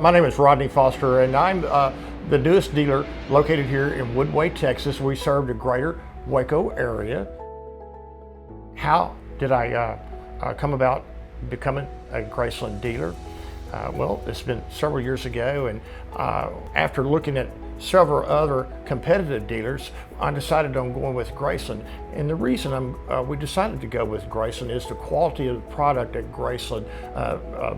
My name is Rodney Foster, and I'm the newest dealer located here in Woodway, Texas. We serve the greater Waco area. How did I come about becoming a Graceland dealer? Well, it's been several years ago, and after looking at several other competitive dealers, I decided on going with Graceland. And the reason we decided to go with Graceland is the quality of the product that Graceland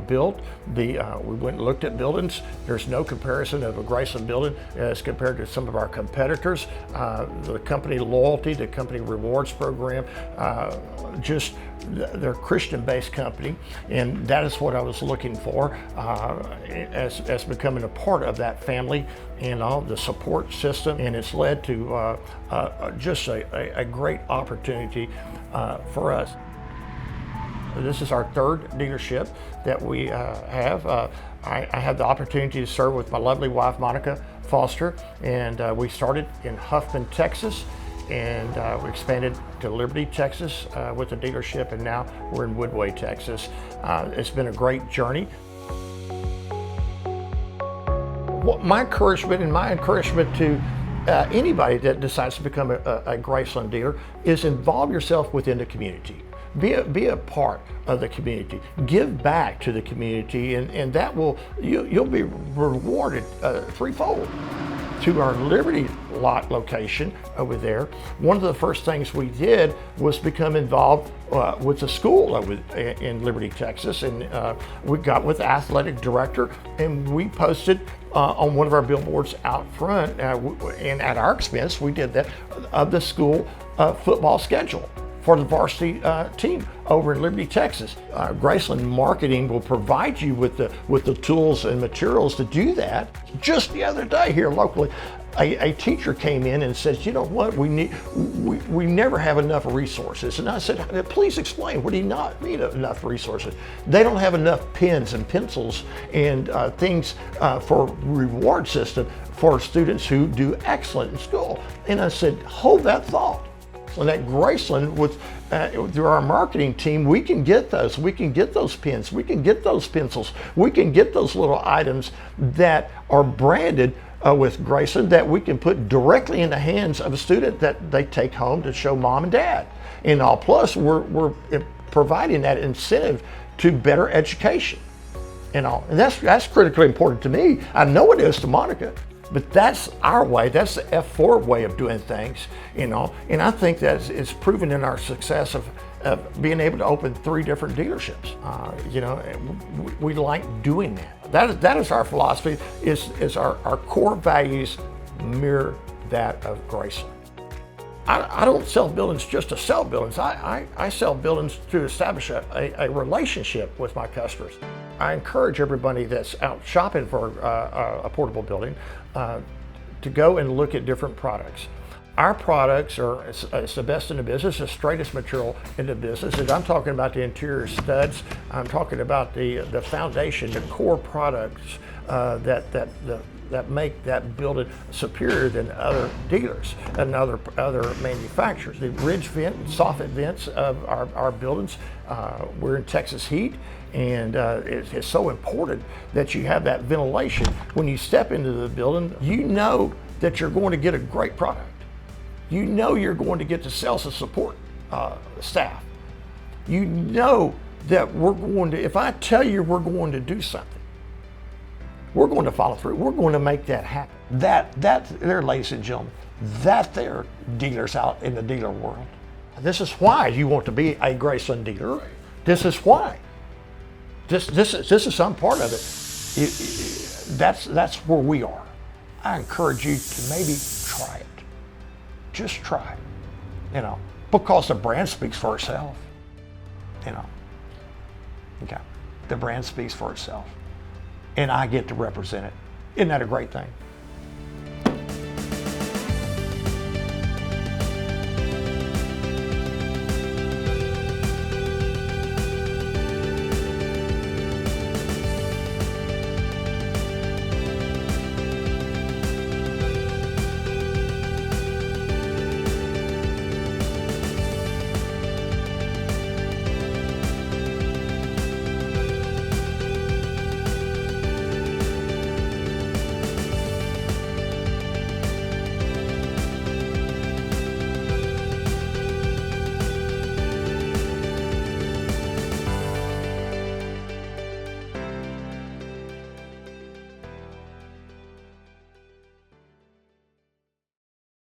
built. We went and looked at buildings. There's no comparison of a Graceland building as compared to some of our competitors. The company loyalty, the company rewards program, they're a Christian-based company, and that is what I was looking for as becoming a part of that family and all the support system. And it's led to just a great opportunity for us. This is our third dealership that we have. I had the opportunity to serve with my lovely wife, Monica Foster, and we started in Huffman, Texas, and we expanded to Liberty, Texas with the dealership, and now we're in Woodway, Texas. It's been a great journey. My encouragement to anybody that decides to become a Graceland dealer is involve yourself within the community. Be a part of the community. Give back to the community, and that you'll be rewarded threefold. To our Liberty lot location over there, one of the first things we did was become involved with the school over in Liberty, Texas, and we got with the athletic director, and we posted on one of our billboards out front, and at our expense, we did that, of the school football schedule for the varsity team over in Liberty, Texas. Graceland Marketing will provide you with the tools and materials to do that. Just the other day here locally, a teacher came in and said, you know what, we never have enough resources. And I said, please explain, what do you not need enough resources? They don't have enough pens and pencils and things for reward system for students who do excellent in school. And I said, hold that thought. And at Graceland, through our marketing team, we can get those. We can get those pens. We can get those pencils. We can get those little items that are branded with Graceland that we can put directly in the hands of a student that they take home to show mom and dad. And all plus, we're providing that incentive to better education. And that's critically important to me. I know it is to Monica. But that's our way, that's the F4 way of doing things, and I think that it's proven in our success of being able to open 3 different dealerships. We like doing that. That is our philosophy, is our core values mirror that of Graceland. I don't sell buildings just to sell buildings. I sell buildings to establish a relationship with my customers. I encourage everybody that's out shopping for a portable building to go and look at different products. Our products it's the best in the business, the straightest material in the business. And I'm talking about the interior studs. I'm talking about the foundation, the core products that make that building superior than other dealers and other manufacturers. The ridge vent and soffit vents of our buildings, we're in Texas heat, and it's so important that you have that ventilation. When you step into the building, you know that you're going to get a great product. You know you're going to get the sales and support staff. You know that if I tell you we're going to do something, we're going to follow through. We're going to make that happen. That there, ladies and gentlemen, that there dealers out in the dealer world. This is why you want to be a Graceland dealer. This is why. This is some part of it. That's where we are. I encourage you to maybe try it. Just try it. Because the brand speaks for itself. Okay. The brand speaks for itself. And I get to represent it. Isn't that a great thing?